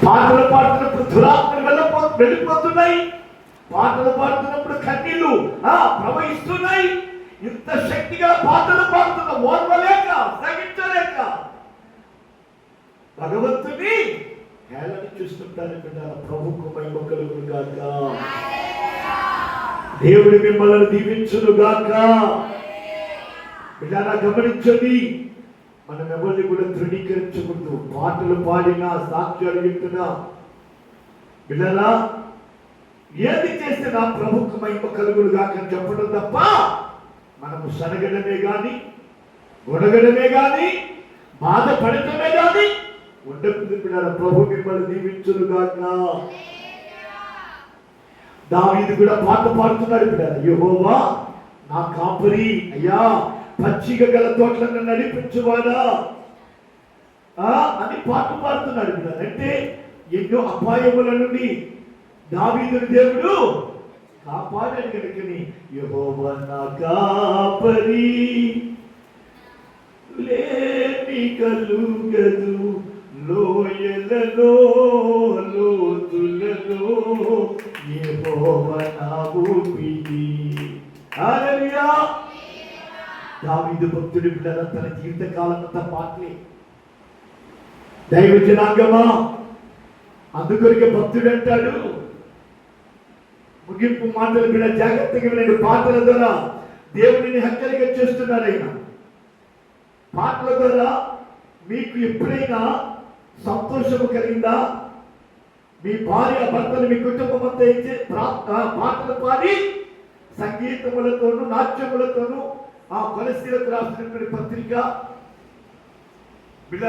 పాటలు పాడుతున్నప్పుడు దురాత్మలు వెళ్ళిపోతున్నాయి. పాటలు పాడుతున్నప్పుడు కన్నీళ్లు ప్రవహిస్తున్నాయి. ఇంత శక్తిగా పాటలు పాడుతున్న ఓర్వలేక సహించలేక భగవంతుని హేళన చూస్తుంటారు. ప్రభుకు మహిమ కలుగును గాక. దేవుడు మిమ్మల్ని దీవించును గాక. ఇలా గమనించండి, మనం ఎవరిని కూడా ధృవీకరించకూడదు. పాటలు పాడినా, సాక్ష్యాలు చెప్తున్నా, బిడ్డలా ఏది చేసినా ప్రభుకు మహిమ కలుగును గాక అని చెప్పడం తప్ప మనము సనగడమే గాని, గొడగడమే గాని, బాధపడటమే గాని ఉండకుండా బిడ్డల ప్రభు మిమ్మల్ని దీవించును గాక. దావీదు కూడా పాట పాడుతున్నాడు బిడ్డల, యెహోవా నా కాపరి, అయ్యా పచ్చిక గల తోటలను నడిపించువాడా అని పాట పాడుతున్నాడు బిడ్డల. అంటే ఎన్నో అపాయముల నుండి దావీదుని దేవుడు కాపాడాడు కనుకని యెహోవా నా కాపరి, లేమి కలుగదు లోయలలో లోతులలో, యెహోవా నా ఊపిరి. హల్లెలూయా. దావీదు భక్తుడి బిడ్డల తన జీవితకాలం అంతా పాటలే. దైవ జనాంగమా, అందుకొరికే భక్తుడు అంటాడు, ముగింపు మాటలు బిడ్డ జాగ్రత్తగా వినండి. పాటల ద్వారా దేవుడిని హెచ్చరిక చేస్తున్నాడు ఆయన. పాటల ద్వారా మీకు ఎప్పుడైనా సంతోషము కలిగిందా? మీ భార్య భర్తలు, మీ కుటుంబం అంతా పాటలు పాడి సంగీతములతోనూ నాట్యములతోనూ కొలసీలకు రాసినటువంటి పత్రిక బిడ్డ